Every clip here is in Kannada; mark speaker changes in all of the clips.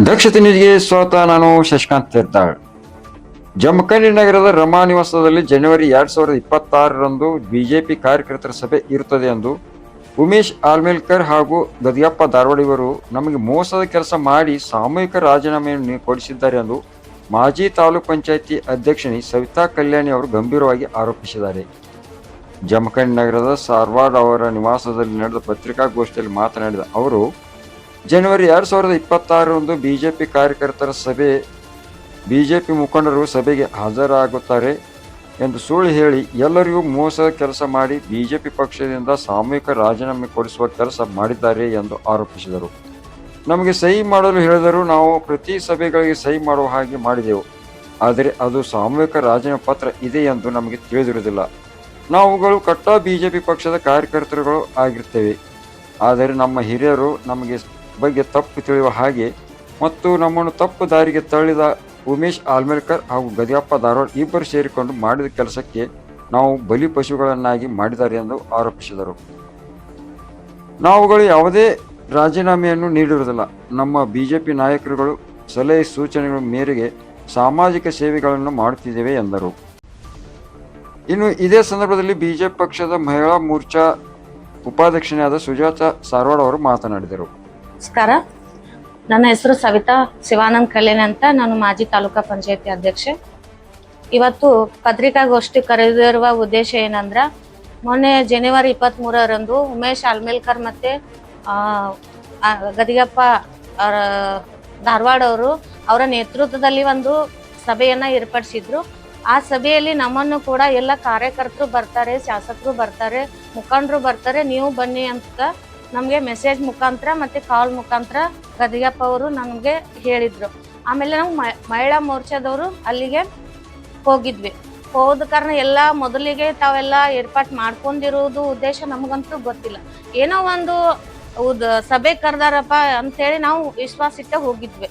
Speaker 1: ದಕ್ಷತೆ ನ್ಯೂಸ್ಗೆ ಸ್ವಾಗತ. ನಾನು ಶಶಿಕಾಂತ್ ತೀರ್ಥಾಳ್. ಜಮಖಂಡಿ ನಗರದ ರಮಾ ನಿವಾಸದಲ್ಲಿ ಜನವರಿ 2026ರಂದು ಬಿಜೆಪಿ ಕಾರ್ಯಕರ್ತರ ಸಭೆ ಇರುತ್ತದೆ ಎಂದು ಉಮೇಶ್ ಆಲ್ಮೇಲ್ಕರ್ ಹಾಗೂ ಗದಿಯಪ್ಪ ಧಾರವಾಡ ಇವರು ನಮಗೆ ಮೋಸದ ಕೆಲಸ ಮಾಡಿ ಸಾಮೂಹಿಕ ರಾಜೀನಾಮೆಯನ್ನು ಕೊಡಿಸಿದ್ದಾರೆ ಎಂದು ಮಾಜಿ ತಾಲೂಕ್ ಪಂಚಾಯಿತಿ ಅಧ್ಯಕ್ಷಣಿ ಸವಿತಾ ಕಲ್ಯಾಣಿ ಅವರು ಗಂಭೀರವಾಗಿ ಆರೋಪಿಸಿದ್ದಾರೆ. ಜಮಖಂಡಿ ನಗರದ ಸಾರ್ವಾಡ್ ಅವರ ನಿವಾಸದಲ್ಲಿ ನಡೆದ ಪತ್ರಿಕಾಗೋಷ್ಠಿಯಲ್ಲಿ ಮಾತನಾಡಿದ ಅವರು, ಜನವರಿ 2026ರಂದು ಬಿಜೆಪಿ ಕಾರ್ಯಕರ್ತರ ಸಭೆ, ಬಿಜೆಪಿ ಮುಖಂಡರು ಸಭೆಗೆ ಹಾಜರಾಗುತ್ತಾರೆ ಎಂದು ಸುಳ್ಳು ಹೇಳಿ ಎಲ್ಲರಿಗೂ ಮೋಸದ ಕೆಲಸ ಮಾಡಿ ಬಿಜೆಪಿ ಪಕ್ಷದಿಂದ ಸಾಮೂಹಿಕ ರಾಜೀನಾಮೆ ಕೊಡಿಸುವ ಕೆಲಸ ಮಾಡಿದ್ದಾರೆ ಎಂದು ಆರೋಪಿಸಿದರು. ನಮಗೆ ಸಹಿ ಮಾಡಲು ಹೇಳಿದರು. ನಾವು ಪ್ರತಿ ಸಭೆಗಳಿಗೆ ಸಹಿ ಮಾಡುವ ಹಾಗೆ ಮಾಡಿದೆವು. ಆದರೆ ಅದು ಸಾಮೂಹಿಕ ರಾಜೀನಾಮೆ ಪತ್ರ ಇದೆ ಎಂದು ನಮಗೆ ತಿಳಿದಿರುವುದಿಲ್ಲ. ನಾವುಗಳು ಕಟ್ಟಾ ಬಿಜೆಪಿ ಪಕ್ಷದ ಕಾರ್ಯಕರ್ತರುಗಳು ಆಗಿರ್ತೇವೆ. ಆದರೆ ನಮ್ಮ ಹಿರಿಯರು ನಮಗೆ ಬಗ್ಗೆ ತಪ್ಪು ತಿಳಿಯುವ ಹಾಗೆ ಮತ್ತು ನಮ್ಮನ್ನು ತಪ್ಪು ದಾರಿಗೆ ತಳ್ಳಿದ ಉಮೇಶ್ ಆಲ್ಮೇಲ್ಕರ್ ಹಾಗೂ ಗದಿಯಪ್ಪ ಧಾರವಾಡ ಇಬ್ಬರು ಸೇರಿಕೊಂಡು ಮಾಡಿದ ಕೆಲಸಕ್ಕೆ ನಾವು ಬಲಿ ಪಶುಗಳನ್ನಾಗಿ ಮಾಡಿದ್ದಾರೆ ಎಂದು ಆರೋಪಿಸಿದರು. ನಾವುಗಳು ಯಾವುದೇ ರಾಜೀನಾಮೆಯನ್ನು ನೀಡಿರುವುದಿಲ್ಲ. ನಮ್ಮ ಬಿಜೆಪಿ ನಾಯಕರುಗಳು ಸಲಹೆ ಸೂಚನೆಗಳ ಮೇರೆಗೆ ಸಾಮಾಜಿಕ ಸೇವೆಗಳನ್ನು ಮಾಡುತ್ತಿದ್ದೇವೆ ಎಂದರು. ಇನ್ನು ಇದೇ ಸಂದರ್ಭದಲ್ಲಿ ಬಿಜೆಪಿ ಪಕ್ಷದ ಮಹಿಳಾ ಮೋರ್ಚಾ ಉಪಾಧ್ಯಕ್ಷರಾದ ಸುಜಾತ ಸಾರವಾಡ್ ಅವರು ಮಾತನಾಡಿದರು.
Speaker 2: ನಮಸ್ಕಾರ, ನನ್ನ ಹೆಸರು ಸವಿತಾ ಶಿವಾನಂದ್ ಕಲ್ಯಾಣಿ ಅಂತ. ನಾನು ಮಾಜಿ ತಾಲೂಕಾ ಪಂಚಾಯತಿ ಅಧ್ಯಕ್ಷೆ. ಇವತ್ತು ಪತ್ರಿಕಾಗೋಷ್ಠಿ ಕರೆದಿರುವ ಉದ್ದೇಶ ಏನಂದ್ರೆ, ಮೊನ್ನೆ ಜನವರಿ 23ರಂದು ಉಮೇಶ್ ಆಲ್ಮೇಲ್ಕರ್ ಮತ್ತೆ ಗದಿಯಪ್ಪ ಧಾರವಾಡ ಅವರು ಅವರ ನೇತೃತ್ವದಲ್ಲಿ ಒಂದು ಸಭೆಯನ್ನ ಏರ್ಪಡಿಸಿದ್ರು. ಆ ಸಭೆಯಲ್ಲಿ ನಮ್ಮನ್ನು ಕೂಡ ಎಲ್ಲ ಕಾರ್ಯಕರ್ತರು ಬರ್ತಾರೆ, ಶಾಸಕರು ಬರ್ತಾರೆ, ಮುಖಂಡರು ಬರ್ತಾರೆ, ನೀವು ಬನ್ನಿ ಅಂತ ನಮಗೆ ಮೆಸೇಜ್ ಮುಖಾಂತರ ಮತ್ತೆ ಕಾಲ್ ಮುಖಾಂತರ ಗದಿಯಪ್ಪ ಅವರು ನಮಗೆ ಹೇಳಿದ್ರು. ಆಮೇಲೆ ನಾವು ಮಹಿಳಾ ಮೋರ್ಚಾದವರು ಅಲ್ಲಿಗೆ ಹೋಗಿದ್ವಿ. ಹೋದ ಕಾರಣ ಎಲ್ಲ ಮೊದಲಿಗೆ ತಾವೆಲ್ಲ ಏರ್ಪಾಟ್ ಮಾಡ್ಕೊಂಡಿರುವುದು ಉದ್ದೇಶ ನಮಗಂತೂ ಗೊತ್ತಿಲ್ಲ. ಏನೋ ಒಂದು ಸಭೆ ಕರೆದಾರಪ್ಪ ಅಂತೇಳಿ ನಾವು ವಿಶ್ವಾಸ ಇಟ್ಟ ಹೋಗಿದ್ವಿ.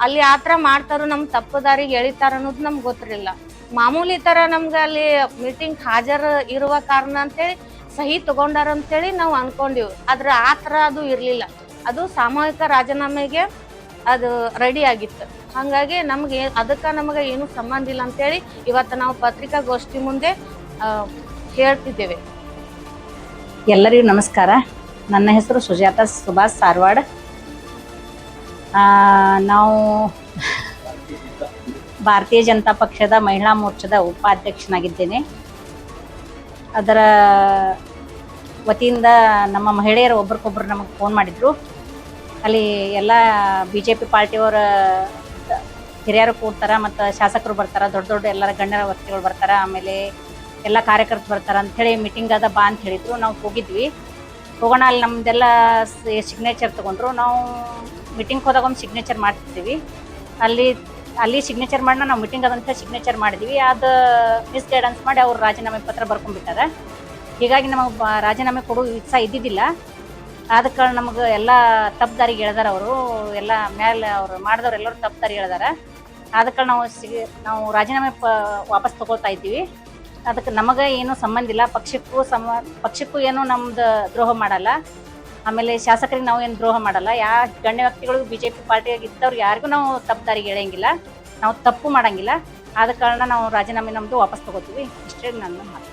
Speaker 2: ಅಲ್ಲಿ ಆ ಥರ ಮಾಡ್ತಾರೋ, ನಮ್ ತಪ್ಪು ದಾರಿಗೆ ಎಳಿತಾರ ಅನ್ನೋದು ನಮ್ಗೆ ಗೊತ್ತಿರಲಿಲ್ಲ. ಮಾಮೂಲಿ ತರ ನಮ್ಗೆ ಅಲ್ಲಿ ಮೀಟಿಂಗ್ ಹಾಜರು ಇರುವ ಕಾರಣ ಅಂತೇಳಿ ಸಹಿ ತಗೊಂಡಾರ ಅಂತೇಳಿ ನಾವು ಅನ್ಕೊಂಡಿವಿ. ಆದ್ರೆ ಆ ಥರ ಅದು ಇರಲಿಲ್ಲ. ಅದು ಸಾಮೂಹಿಕ ರಾಜೀನಾಮೆಗೆ ಅದು ರೆಡಿ ಆಗಿತ್ತು. ಹಾಗಾಗಿ ನಮಗೆ ಏನು ಸಂಬಂಧ ಇಲ್ಲ ಅಂತೇಳಿ ಇವತ್ತು ನಾವು ಪತ್ರಿಕಾಗೋಷ್ಠಿ ಮುಂದೆ ಹೇಳ್ತಿದ್ದೇವೆ.
Speaker 3: ಎಲ್ಲರಿಗೂ ನಮಸ್ಕಾರ. ನನ್ನ ಹೆಸರು ಸುಜಾತ ಸುಭಾಷ್ ಸಾರವಾಡ್. ನಾವು ಭಾರತೀಯ ಜನತಾ ಪಕ್ಷದ ಮಹಿಳಾ ಮೋರ್ಚಾದ ಉಪಾಧ್ಯಕ್ಷನಾಗಿದ್ದೇನೆ. ಅದರ ವತಿಯಿಂದ ನಮ್ಮ ಮಹಿಳೆಯರು ಒಬ್ರಿಗೊಬ್ರು ನಮಗೆ ಫೋನ್ ಮಾಡಿದರು. ಅಲ್ಲಿ ಎಲ್ಲ ಬಿ ಜೆ ಪಿ ಪಾರ್ಟಿಯವರ ಹಿರಿಯರು ಕೂಡ್ತಾರೆ ಮತ್ತು ಶಾಸಕರು ಬರ್ತಾರೆ, ದೊಡ್ಡ ದೊಡ್ಡ ಎಲ್ಲರ ಗಣ್ಯರ ವ್ಯಕ್ತಿಗಳು ಬರ್ತಾರೆ, ಆಮೇಲೆ ಎಲ್ಲ ಕಾರ್ಯಕರ್ತರು ಬರ್ತಾರೆ ಅಂಥೇಳಿ ಮೀಟಿಂಗ್ ಅದ ಬಾ ಅಂತ ಹೇಳಿದರು. ನಾವು ಹೋಗಿದ್ವಿ. ಹೋಗೋಣ, ಅಲ್ಲಿ ನಮ್ಮದೆಲ್ಲ ಸಿಗ್ನೇಚರ್ ತೊಗೊಂಡ್ರು. ನಾವು ಮೀಟಿಂಗ್ ಹೋದಾಗ ಒಂದು ಸಿಗ್ನೇಚರ್ ಮಾಡ್ತಿರ್ತೀವಿ. ಅಲ್ಲಿ ಸಿಗ್ನೇಚರ್ ಮಾಡೋಣ, ನಾವು ಮೀಟಿಂಗ್ ಅದಂತ ಸಿಗ್ನೇಚರ್ ಮಾಡಿದ್ವಿ. ಅದು ಮಿಸ್ಗೈಡೆನ್ಸ್ ಮಾಡಿ ಅವ್ರು ರಾಜೀನಾಮೆ ಪತ್ರ ಬರ್ಕೊಂಡ್ಬಿಟ್ಟಾರೆ. ಹೀಗಾಗಿ ನಮಗೆ ರಾಜೀನಾಮೆ ಕೊಡೋ ಇಚ್ಛೆ ಇದ್ದಿದ್ದಿಲ್ಲ. ಆದ ಕಾರಣ ನಮಗೆ ಎಲ್ಲ ತಪ್ಪು ದಾರಿಗೆ ಎಳೆದಾರ ಅವರು, ಎಲ್ಲ ಮೇಲೆ ಅವ್ರು ಮಾಡಿದವ್ರು ಎಲ್ಲರೂ ತಪ್ಪು ದಾರಿಗೆ ಎಳೆದಾರ. ಆದ ಕಾರಣ ನಾವು ರಾಜೀನಾಮೆ ವಾಪಸ್ ತೊಗೊಳ್ತಾ ಇದ್ದೀವಿ. ಅದಕ್ಕೆ ನಮಗೆ ಏನೂ ಸಂಬಂಧ ಇಲ್ಲ. ಪಕ್ಷಕ್ಕೂ ಏನೂ ನಮ್ದು ದ್ರೋಹ ಮಾಡಲ್ಲ. ಆಮೇಲೆ ಶಾಸಕರಿಗೆ ನಾವು ಏನು ದ್ರೋಹ ಮಾಡಲ್ಲ. ಗಣ್ಯ ವ್ಯಕ್ತಿಗಳು ಬಿ ಜೆ ಪಿ ಪಾರ್ಟಿಯಾಗಿ ಇದ್ದವ್ರು ಯಾರಿಗೂ ನಾವು ತಪ್ಪು ದಾರಿಗೆ ಎಳೆಯಂಗಿಲ್ಲ, ನಾವು ತಪ್ಪು ಮಾಡಂಗಿಲ್ಲ. ಆದ ಕಾರಣ ನಾವು ರಾಜೀನಾಮೆ ನಮ್ಮದು ವಾಪಸ್ ತೊಗೋತೀವಿ. ಇಷ್ಟೇ ನನ್ನ ಮಾತು.